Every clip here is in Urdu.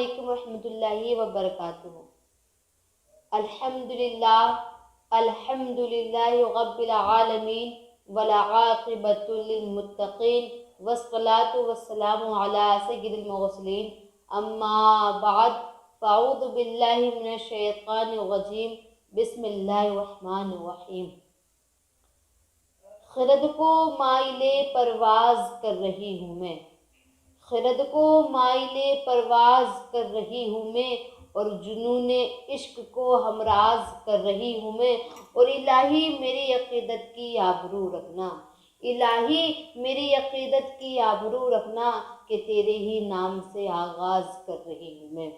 علیکم ورحمۃ اللہ وبرکاتہ۔ الحمد للہ رب العالمین والعاقبۃ للمتقین والصلاۃ والسلام علی سید المرسلین، اما بعد فاعوذ باللہ من الشیطان الرجیم، بسم اللہ الرحمن الرحیم۔ خرد کو مائل پرواز کر رہی ہوں میں، خرد کو مائل پرواز کر رہی ہوں میں، اور جنون عشق کو ہمراز کر رہی ہوں میں، اور الہی میری عقیدت کی آبرو رکھنا، الہی میری عقیدت کی آبرو رکھنا کہ تیرے ہی نام سے آغاز کر رہی ہوں میں۔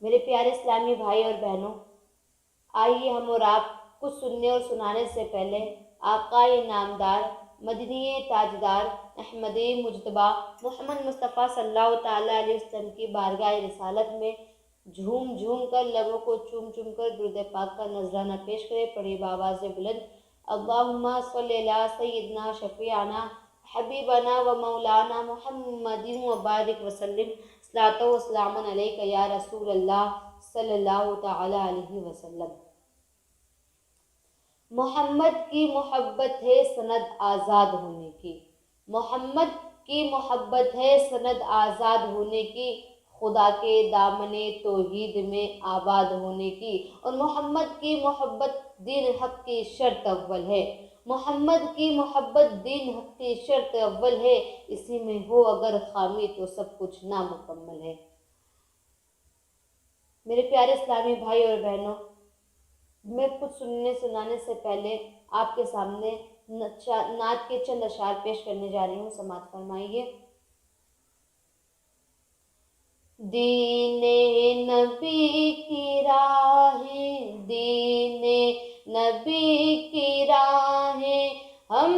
میرے پیارے اسلامی بھائی اور بہنوں، آئیے ہم اور آپ کچھ سننے اور سنانے سے پہلے آقا نامدار، مدنی تاجدار، احمدی مجتبیٰ محمد مصطفیٰ صلی اللہ تعالیٰ علیہ وسلم کی بارگاہ رسالت میں جھوم جھوم کر، لبوں کو چوم چوم کر درود پاک کا نذرانہ پیش کرے۔ پڑھی بآواز بلند، اللہم صلی علی سیدنا شفیعنا حبیبنا و مولانا محمد وبارک وسلم، صلاۃ و سلام علیک یا رسول اللہ صلی اللہ تعالیٰ علیہ وسلم۔ محمد کی محبت ہے سند آزاد ہونے کی، محمد کی محبت ہے سند آزاد ہونے کی، خدا کے دامن توحید میں آباد ہونے کی، اور محمد کی محبت دین حق کی شرط اول ہے، محمد کی محبت دین حق کی شرط اول ہے، اسی میں ہو اگر خامی تو سب کچھ نامکمل ہے۔ میرے پیارے اسلامی بھائی اور بہنوں، میں کچھ سننے سنانے سے پہلے آپ کے سامنے نعت کے چند اشعار پیش کرنے جا رہی ہوں، سماعت فرمائیے۔ دین نبی کی راہیں، دین نبی کی راہیں ہم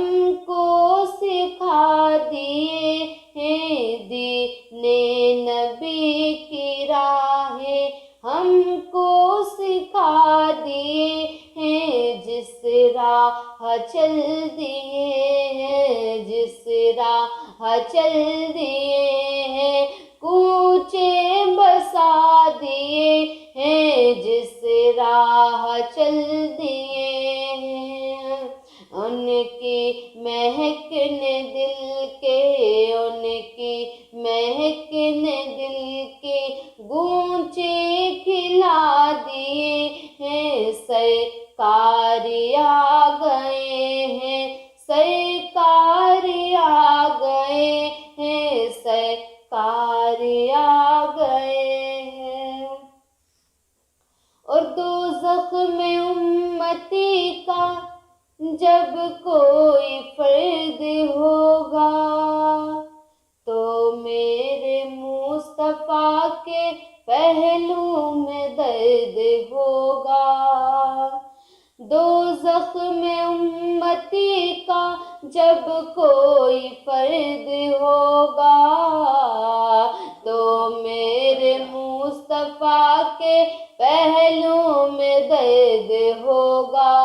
کو سکھا دیے ہیں، دین نبی کی راہیں ہم کو سکھا دیے ہیں، جس راہ چل دیے ہیں، جس راہ چل دیے ہیں، کوچے بسا دیے ہیں، جس راہ چل دیے ہیں، ان کی مہک نے دل کے، ان کی مہک نے دل کے گونچے کھلا دیے ہیں، سرکار آ گئے ہیں، سرکار آ گئے ہیں، سرکار آ گئے ہیں۔ اور دوزخ میں امتی کا جب کوئی فرد ہوگا تو میرے مصطفیٰ کے پہلو میں درد ہوگا، دوزخ میں امتی کا جب کوئی فرد ہوگا تو میرے مصطفیٰ کے پہلو میں درد ہوگا،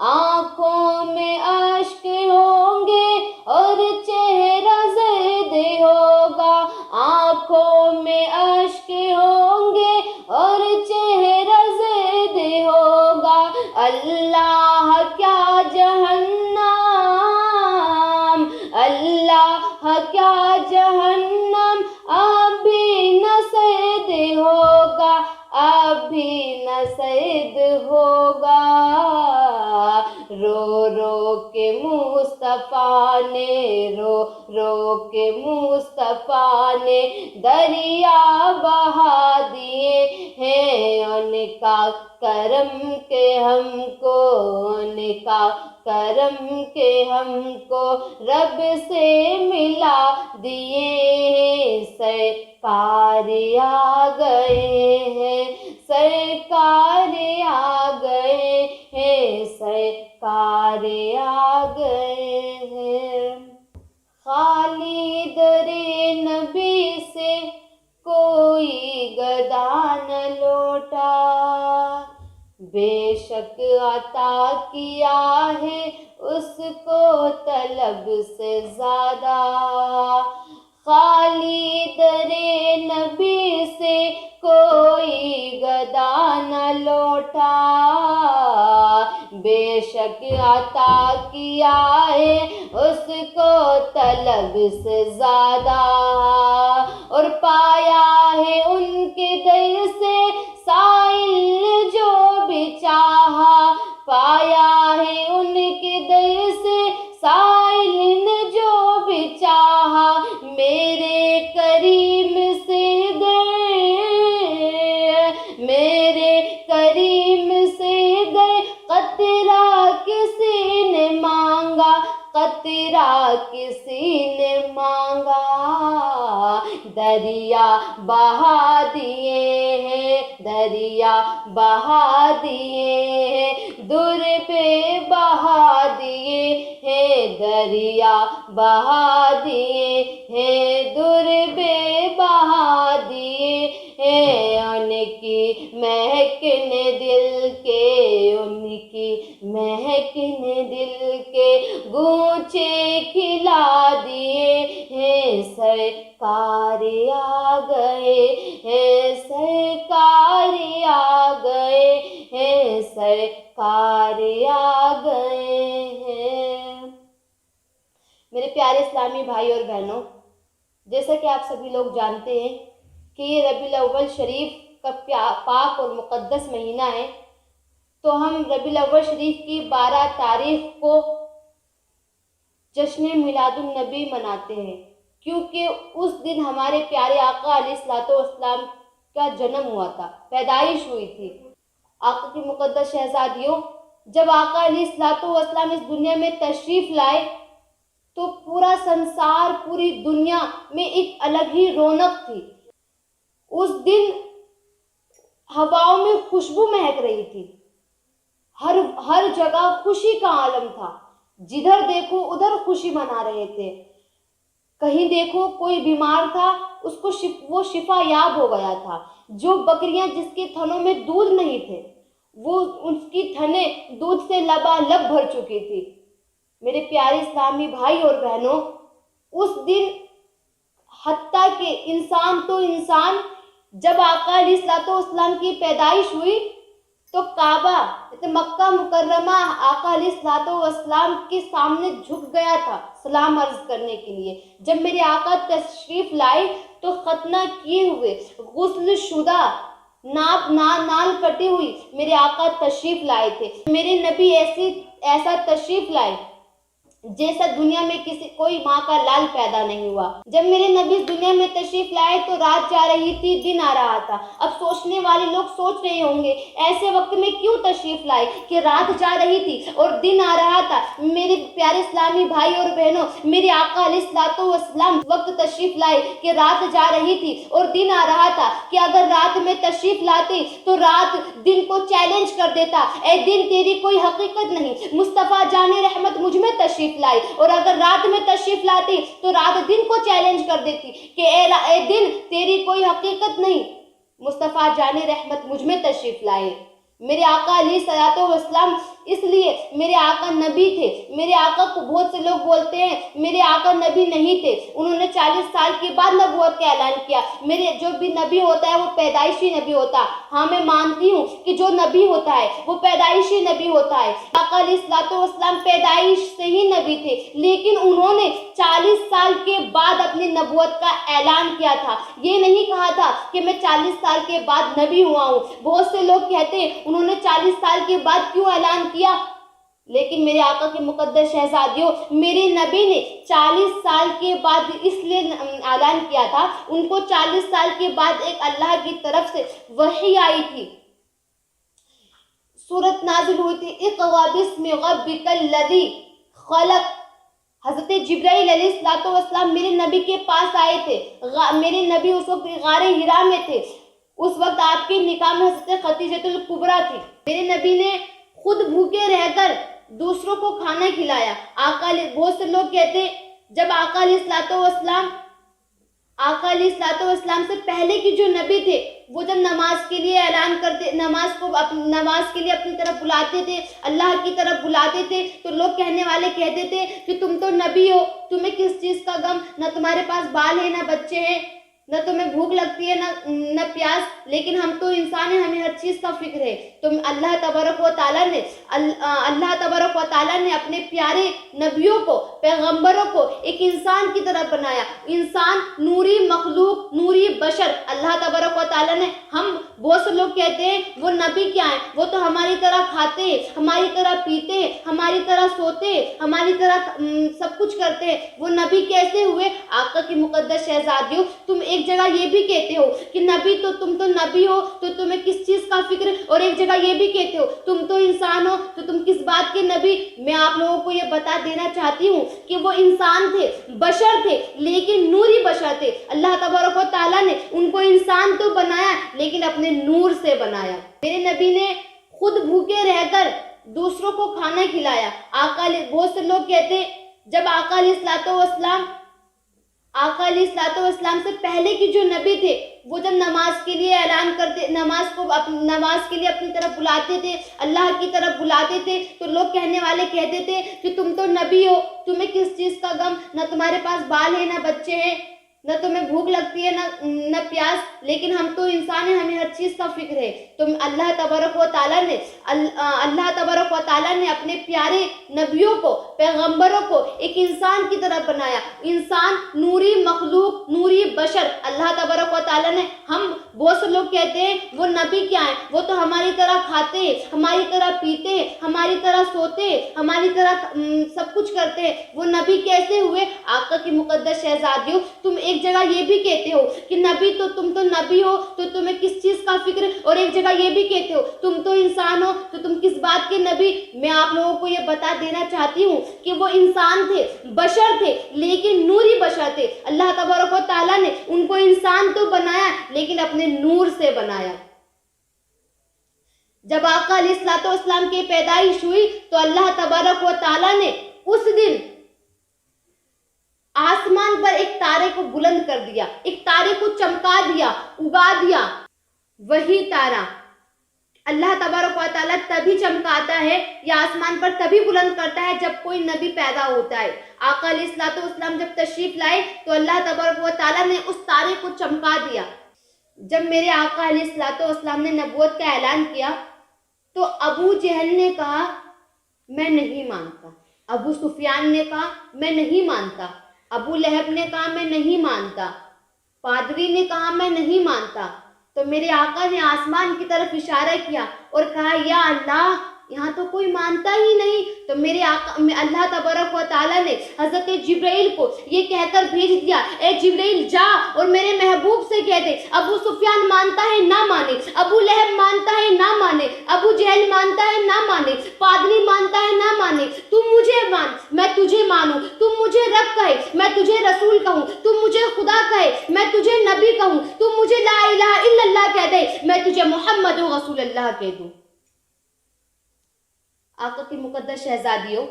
آنکھوں میں اشک ہوں گے اور چہرہ زرد ہوگا، آنکھوں میں اشک ہوں گے اور چہرہ زرد ہوگا، اللہ کیا جہنم، اللہ کیا جہنم اب بھی نہ سرد ہوگا، اب بھی نہ سرد ہوگا، رو رو کے مصطفیٰ نے، رو رو کے مصطفیٰ نے دریا بہا دیے ہیں، ان کا کرم کے ہم کو، ان کا کرم کے ہم کو رب سے ملا دیے ہیں، سرکار آ گئے ہیں، سرکار آ گئے ہیں، سرکار آ گئے ہیں۔ خالی در نبی سے کوئی گدا نہ لوٹا، بے شک عطا کیا ہے اس کو طلب سے زیادہ، خالی درے نبی سے کوئی گدا نہ لوٹا، بے شک عطا کیا ہے اس کو طلب سے زیادہ، اور پایا ہے ان کے در سے سائل جو بھی چاہا، پایا ہے ان کے در سے سائل نے جو بھی چاہا، میرے کریم سے گئے، میرے کریم سے گئے، قطرہ کسی نے مانگا، قطرہ کسی نے مانگا، دریا بہا دیے ہیں، دریا بہا دیے ہیں، در پہ بہا دیے ہیں، دریا بہا دیے ہیں، در پہ بہا دیے ہیں، ان کی مہک نے دل کے، ان کی مہک نے دل کے گونچے کھلا دیے ہیں، سرکار آ گئے ہیں، سرکار آ گئے ہیں، سرکار آ گئے ہیں۔ میرے پیارے اسلامی بھائی اور بہنوں، جیسا کہ آپ سبھی لوگ جانتے ہیں کہ یہ ربیع الاول شریف کا پاک اور مقدس مہینہ ہے، تو ہم ربیع الاول شریف کی 12 تاریخ کو جشن میلاد النبی مناتے ہیں، کیونکہ اس دن ہمارے پیارے آقا علیہ الصلوۃ والسلام کا جنم ہوا تھا، پیدائش ہوئی تھی۔ آقا کی مقدس شہزادیوں، جب آقا علیہ الصلوۃ والسلام اس دنیا میں تشریف لائے تو پورا سنسار، پوری دنیا میں ایک الگ ہی رونق تھی۔ اس دن ہواؤں میں خوشبو مہک رہی تھی، ہر جگہ خوشی کا عالم تھا، جدھر دیکھو ادھر خوشی منا رہے تھے، کہیں دیکھو کوئی بیمار تھا اس کو وہ شفا یاب ہو گیا تھا، جو بکریاں جس کے تھنوں میں دودھ نہیں تھے وہ اس کی تھنیں دودھ سے لبالب بھر چکی تھی۔ میرے پیارے اسلامی بھائی اور بہنوں، اس دن حتیٰ کہ انسان تو انسان، جب آقا علیہ الصلوۃ والسلام کی پیدائش ہوئی تو کعبہ مکہ مکرمہ آقا علیہ الصلوۃ والسلام کے سامنے جھک گیا تھا سلام عرض کرنے کے لیے۔ جب میرے آقا تشریف لائے تو ختنہ کیے ہوئے، غسل شدہ، نال کٹی ہوئی میرے آقا تشریف لائے تھے۔ میرے نبی ایسا تشریف لائے جیسا دنیا میں کوئی ماں کا لال پیدا نہیں ہوا۔ جب میرے نبی اس دنیا میں تشریف لائے تو رات جا رہی تھی، دن آ رہا تھا۔ اب سوچنے والے لوگ سوچ رہے ہوں گے ایسے وقت میں کیوں تشریف لائے کہ رات جا رہی تھی اور دن آ رہا تھا۔ میرے پیارے اسلامی بھائی اور بہنوں، میرے آقا علیہ الصلوۃ والسلام وقت تشریف لائے کہ رات جا رہی تھی اور دن آ رہا تھا، کہ اگر رات میں تشریف لاتے تو رات دن کو چیلنج کر دیتا، اے دن تیری کوئی حقیقت نہیں، مصطفیٰ جان رحمت مجھ میں تشریف لائے۔ اور اگر رات میں تشریف لاتی تو رات دن کو چیلنج کر دیتی کہ اے دن تیری کوئی حقیقت نہیں، مصطفیٰ جان رحمت مجھ میں تشریف لائے۔ میرے آقا علیہ الصلوۃ والسلام اس لیے میرے آقا نبی تھے۔ میرے آقا کو بہت سے لوگ بولتے ہیں میرے آقا نبی نہیں تھے، انہوں نے 40 سال کے بعد نبوت کا اعلان کیا۔ میرے جو بھی نبی ہوتا ہے وہ پیدائشی نبی ہوتا ہے۔ ہاں میں مانتی ہوں کہ جو نبی ہوتا ہے وہ پیدائشی نبی ہوتا ہے۔ آقا علیہ الصلوۃ والسلام پیدائش سے ہی نبی تھے، لیکن انہوں نے 40 سال کے بعد اپنی نبوت کا اعلان کیا تھا۔ یہ نہیں کہا تھا کہ میں 40 سال کے بعد نبی ہوا ہوں۔ بہت سے لوگ کہتے ہیں انہوں نے 40 سال کے بعد کیوں اعلان کیا، لیکن میرے آقا کی مقدس شہزادیوں، میرے نبی نے 40 سال کے بعد اس لیے اعلان کیا تھا، ان کو 40 سال کے بعد ایک اللہ کی طرف سے وحی آئی تھی، سورت نازل ہوئی تھی، اقرأ باسم ربک الذی خلق۔ حضرت جبرائیل علیہ الصلوۃ والسلام میرے نبی کے پاس آئے تھے۔ میرے نبی اس وقت غار حرا میں تھے، اس وقت آپ کے نکاح میں حضرت خدیجہ الکبریٰ تھی۔ میرے نبی نے خود بھوکے رہ کر دوسروں کو کھانا کھلایا۔ بہت سے لوگ کہتے ہیں جب آقا علیہ الصلوۃ والسلام سے پہلے کے جو نبی تھے وہ جب نماز کے لیے اعلان کرتے، نماز کے لیے اپنی طرف بلاتے تھے، اللہ کی طرف بلاتے تھے، تو لوگ کہنے والے کہتے تھے کہ تم تو نبی ہو، تمہیں کس چیز کا غم، نہ تمہارے پاس بال ہے نہ بچے ہیں، نہ تمہیں بھوک لگتی ہے نہ پیاس، لیکن ہم تو انسان ہیں، ہمیں ہر چیز کا فکر ہے۔ تو اللہ تبارک و تعالیٰ نے اپنے پیارے نبیوں کو، پیغمبروں کو ایک انسان کی طرح بنایا، انسان نوری مخلوق، نوری بشر۔ اللہ تبارک و تعالیٰ نے، ہم بہت سے لوگ کہتے ہیں وہ نبی کیا ہیں، وہ تو ہماری طرح کھاتے ہیں، ہماری طرح پیتے ہیں، ہماری طرح سوتے ہیں، ہماری طرح سب کچھ کرتے ہیں، وہ نبی کیسے ہوئے؟ آقا کی مقدس شہزادیوں، تم ایک جگہ یہ بھی کہتے ہو کہ نبی تو تم تو نبی ہو تو تمہیں کس چیز کا فکر ہے، اور ایک جگہ یہ بھی کہتے ہو تم تو انسان ہو تو تم کس بات کے نبی۔ میں آپ لوگوں کو یہ بتا دینا چاہتی ہوں کہ وہ انسان تھے، بشر تھے، لیکن نوری بشر تھے۔ اللہ تبارک و تعالیٰ نے ان کو انسان تو بنایا لیکن اپنے نور سے بنایا۔ میرے نبی نے خود بھوکے رہ کر دوسروں کو کھانا کھلایا۔ بہت سے لوگ کہتے ہیں جب آقا علیہ السلام سے پہلے کی جو نبی تھے وہ جب نماز کے لیے اعلان کرتے، نماز کے لیے اپنی طرف بلاتے تھے، اللہ کی طرف بلاتے تھے، تو لوگ کہنے والے کہتے تھے کہ تم تو نبی ہو، تمہیں کس چیز کا غم، نہ تمہارے پاس بال ہے نہ بچے ہیں، نہ تمہیں بھوک لگتی ہے نہ پیاس، لیکن ہم تو انسان ہیں، ہمیں ہر چیز کا فکر ہے۔ تو اللہ تبارک و تعالیٰ نے اپنے پیارے نبیوں کو، پیغمبروں کو ایک انسان کی طرح بنایا، انسان نوری مخلوق، نوری بشر۔ اللہ تبارک و تعالیٰ نے، ہم بہت سے لوگ کہتے ہیں وہ نبی کیا ہیں، وہ تو ہماری طرح کھاتے ہیں، ہماری طرح پیتے ہیں، ہماری طرح سوتے ہیں، ہماری طرح سب کچھ کرتے ہیں، وہ نبی کیسے ہوئے؟ آقا کی مقدس شہزادیوں، تم ایک جگہ یہ بھی کہتے ہو کہ نبی تو تم تو نبی ہو تو تمہیں کس چیز کا فکر ہے، اور ایک جگہ یہ بھی کہتے ہو تم تو انسان ہو تو تم کس بات کے نبی۔ میں آپ لوگوں کو یہ بتا دینا چاہتی ہوں کہ وہ انسان تھے، بشر تھے، لیکن نوری بشر تھے۔ اللہ تبارک و تعالیٰ نے ان کو انسان تو بنایا لیکن اپنے نور سے بنایا۔ جب آقا علیہ السلام کی پیدائش ہوئی تو اللہ تبارک و تعالیٰ نے اس دن آسمان پر ایک تارے کو بلند کر دیا، ایک تارے کو چمکا دیا، اگا دیا۔ وہی تارا اللہ تبارک و تعالیٰ تبھی چمکاتا ہے یا آسمان پر تبھی بلند کرتا ہے جب کوئی نبی پیدا ہوتا ہے۔ آقا علیہ السلام جب تشریف لائے تو اللہ تبارک و تعالیٰ نے اس تارے کو چمکا دیا۔ جب میرے آقا علیہ السلام نے نبوت کا اعلان کیا تو ابو جہل نے کہا میں نہیں مانتا، ابو سفیان نے کہا میں نہیں مانتا، ابو لہب نے کہا میں نہیں مانتا، پادری نے کہا میں نہیں مانتا۔ تو میرے آقا نے آسمان کی طرف اشارہ کیا اور کہا یا اللہ، یہاں تو کوئی مانتا ہی نہیں۔ تو میرے آقا، اللہ تبارک و تعالیٰ نے حضرت جبرائیل کو یہ کہہ کر بھیج دیا، اے جبرائیل جا اور میرے محبوب سے کہہ دے ابو سفیان مانتا ہے نہ مانے، ابو لہب مانتا ہے نہ مانے، ابو جہل مانتا ہے نہ مانے، پادری مانتا ہے نہ مانے، تم مجھے مان، میں تجھے مانوں، تم مجھے رب کہے میں تجھے رسول کہوں، تم مجھے خدا کہے میں تجھے نبی کہوں، تم مجھے لا الہ الا اللہ کہہ دے میں تجھے محمد رسول اللہ کہہ دوں۔ آقا کی مقدس شہزادیوں،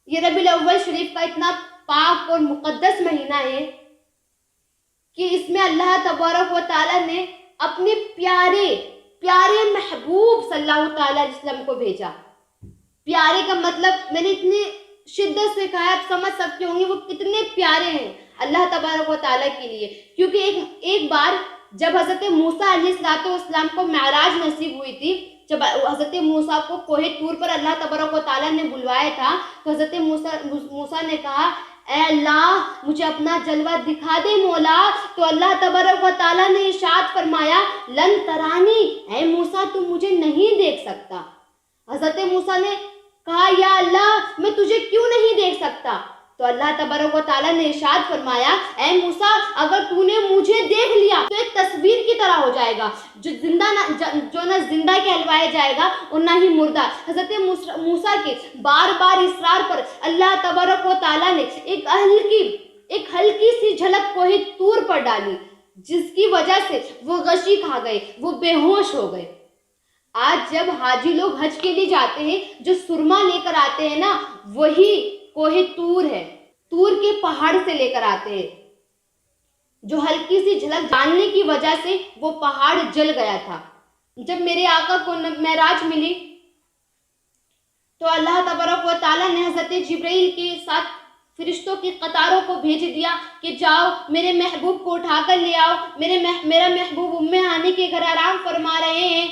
یہ ربیع الاول شریف کا اتنا پاک اور مقدس مہینہ ہے کہ اس میں اللہ تبارک و تعالیٰ نے اپنے پیارے محبوب صلی اللہ تعالیٰ علیہ وسلم کو بھیجا۔ پیارے کا مطلب میں نے اتنی شدت سے کہا، آپ سمجھ سکتے ہوں گے وہ کتنے پیارے ہیں اللہ تبارک و تعالیٰ کے لیے، کیونکہ ایک بار جب حضرت موسیٰ علیہ السلام کو معراج نصیب ہوئی تھی، جب حضرت موسیٰ کو کوہ طور پر اللہ تبارک و تعالیٰ نے بلوایا تھا تو حضرت موسیٰ نے کہا اے اللہ مجھے اپنا جلوہ دکھا دے مولا۔ تو اللہ تبارک و تعالیٰ نے ارشاد فرمایا لن ترانی، اے موسیٰ تم مجھے نہیں دیکھ سکتا۔ حضرت موسیٰ نے کہا یا اللہ میں تجھے کیوں نہیں دیکھ سکتا؟ تو اللہ تبارک و تعالیٰ نے ارشاد فرمایا اے موسیٰ اگر تو نے مجھے دیکھ لیا تو ایک تصویر کی طرح ہو جائے گا، جو نہ زندہ کہلوایا جائے گا اور نہ ہی مردہ۔ حضرت موسیٰ کے بار بار اصرار پر اللہ تبارک و تعالیٰ نے ایک ہلکی سی جھلک کوہ طور پر ڈالی، جس کی وجہ سے وہ غشی کھا گئے، وہ بے ہوش ہو گئے۔ آج جب حاجی لوگ حج کے لیے جاتے ہیں جو سرما لے کر آتے ہیں نا، وہی کوہ طور ہے، طور کے پہاڑ سے لے کر آتے ہیں۔ جو ہلکی سی جھلک ڈالنے کی وجہ سے وہ پہاڑ جل گیا تھا۔ جب میرے آقا کو معراج ملی تو اللہ تبارک و تعالیٰ نے حضرت جبرائیل کے ساتھ فرشتوں کی قطاروں کو بھیج دیا کہ جاؤ میرے محبوب کو اٹھا کر لے آؤ، میرا محبوب ام ہانی کے گھر آرام فرما رہے ہیں،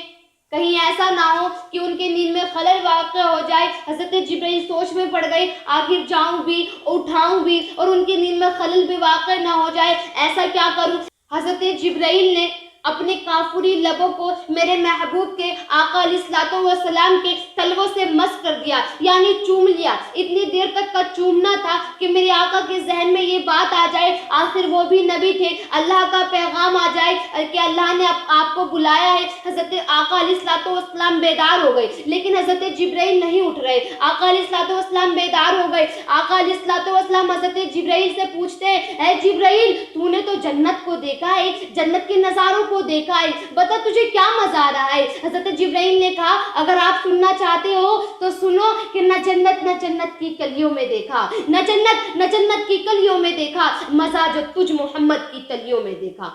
کہیں ایسا نہ ہو کہ ان کے نیند میں خلل واقع ہو جائے۔ حضرت جبرائیل سوچ میں پڑ گئی، آخر جاؤں بھی اٹھاؤں بھی اور ان کی نیند میں خلل بھی واقع نہ ہو جائے، ایسا کیا کروں۔ حضرت جبرائیل نے اپنے کافری لبوں کو میرے محبوب کے آقا علیہ الصلوۃ والسلام کے تلووں سے مس کر دیا، یعنی چوم لیا۔ اتنی دیر تک کا چومنا تھا کہ میرے آقا کے ذہن میں یہ بات آ جائے، آخر وہ بھی نبی تھے، اللہ کا پیغام آ جائے کہ اللہ نے آپ کو بلایا ہے۔ حضرت آقا علیہ الصلوۃ والسلام بیدار ہو گئے، لیکن حضرت جبرائیل نہیں اٹھ رہے۔ آقا علیہ الصلوۃ والسلام بیدار ہو گئے۔ آقا علیہ الصلوۃ والسلام حضرت جبرائیل سے پوچھتے ہیں، اے جبرائیل تو نے تو جنت کو دیکھا ہے، جنت کے نظاروں کو دیکھا ہے، بتا تجھے کیا مزہ آ رہا ہے۔ حضرت جبرائیل نے کہا اگر آپ سننا چاہتے ہو تو سنو کہ نہ جنت کی کلیوں میں دیکھا، نہ جنت کی کلیوں میں دیکھا، مزہ جو تجھ محمد کی کلیوں میں دیکھا۔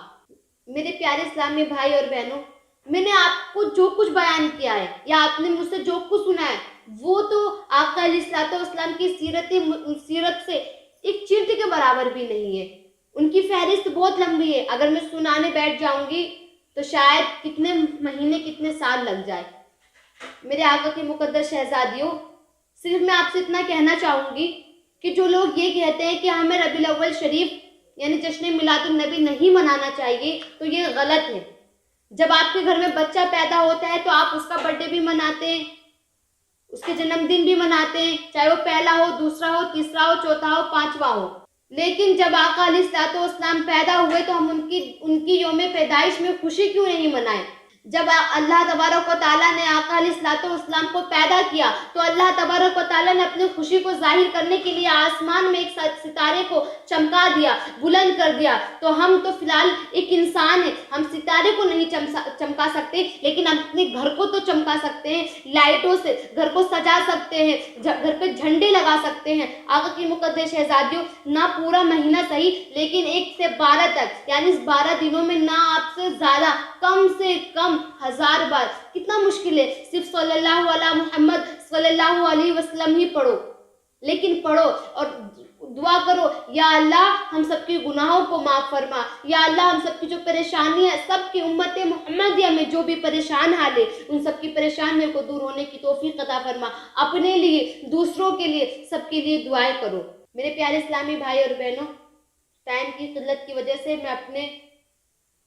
میرے پیارے اسلامی بھائی اور بہنوں، میں نے آپ کو جو کچھ بیان کیا ہے یا آپ نے مجھ سے جو کچھ سنا ہے وہ تو آقا علیہ الصلوۃ والسلام کی سیرت سے ایک چیرتے کے برابر بھی نہیں ہے۔ ان کی فہرست بہت لمبی ہے، اگر میں سنانے بیٹھ جاؤں گی تو شاید کتنے مہینے کتنے سال لگ جائے۔ میرے آقا کی مقدس شہزادیوں، صرف میں آپ سے اتنا کہنا چاہوں گی کہ جو لوگ یہ کہتے ہیں کہ ہمیں ربیع الاول شریف یعنی جشن میلاد النبی نہیں منانا چاہیے تو یہ غلط ہے۔ جب آپ کے گھر میں بچہ پیدا ہوتا ہے تو آپ اس کا برتھ ڈے بھی مناتے ہیں، اس کے جنم دن بھی مناتے ہیں، چاہے وہ پہلا ہو، دوسرا ہو، تیسرا ہو، چوتھا ہو، پانچواں ہو۔ لیکن جب آقا علیہ الصلوۃ والسلام پیدا ہوئے تو ہم ان کی یوم پیدائش میں خوشی کیوں نہیں منائیں؟ جب اللہ تبارک و تعالیٰ نے آقا علیہ الصلوۃ والسلام کو پیدا کیا تو اللہ تبارک و تعالیٰ نے اپنی خوشی کو ظاہر کرنے کے لیے آسمان میں ایک ستارے کو چمکا دیا، بلند کر دیا۔ تو ہم تو فی الحال ایک انسان ہیں، ہم ستارے کو نہیں چمکا سکتے، لیکن ہم اپنے گھر کو تو چمکا سکتے ہیں، لائٹوں سے گھر کو سجا سکتے ہیں، گھر پہ جھنڈے لگا سکتے ہیں۔ آقا کی مقدس شہزادیوں، نہ پورا مہینہ صحیح لیکن 1 سے 12 تک یعنی اس 12 دنوں میں نہ آپ سے زیادہ، کم سے کم 1000 بار، کتنا مشکل ہے، صرف صلی اللہ علیہ محمد صلی اللہ علیہ وسلم ہی پڑھو، لیکن پڑھو اور دعا کرو، یا اللہ ہم سب کے گناہوں کو معاف فرما، یا اللہ ہم سب کی جو پریشانی ہے، سب کی امت محمدیہ میں جو بھی پریشان حال ہے ان سب کی پریشانیوں کو دور ہونے کی توفیق عطا فرما۔ اپنے لیے، دوسروں کے لیے، سب کے لیے دعائیں کرو۔ میرے پیارے اسلامی بھائی اور بہنوں، ٹائم کی قلت کی وجہ سے میں اپنے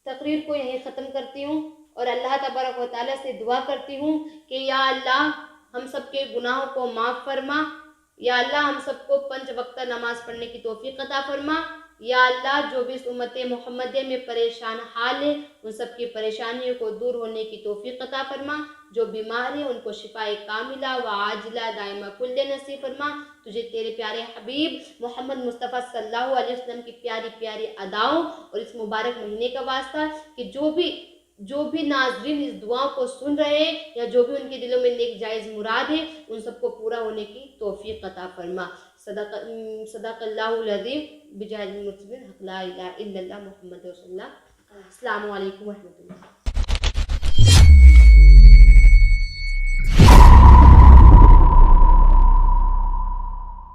تقریر کو یہیں ختم کرتی ہوں اور اللہ تبارک و تعالیٰ سے دعا کرتی ہوں کہ یا اللہ ہم سب کے گناہوں کو معاف فرما، یا اللہ ہم سب کو 5 وقتہ نماز پڑھنے کی توفیق عطا فرما، یا اللہ جو بھی اس امت محمدیہ میں پریشان حال ہے ان سب کی پریشانیوں کو دور ہونے کی توفیق عطا فرما، جو بیمار ہیں ان کو شفاء کاملہ و عاجلہ دائمہ کل نصیب فرما۔ تجھے تیرے پیارے حبیب محمد مصطفیٰ صلی اللہ علیہ وسلم کی پیاری پیاری اداؤں اور اس مبارک مہینے کا واسطہ کہ جو بھی ناظرین اس دعاؤں کو سن رہے ہیں یا جو بھی ان کے دلوں میں نیک جائز مراد ہے ان سب کو پورا ہونے کی توفیق عطا فرما۔ صدق اللہ العظیم بجاہ المرسلین، حق لا الہ الا اللہ محمد رسول اللہ۔ السلام علیکم ورحمۃ اللہ۔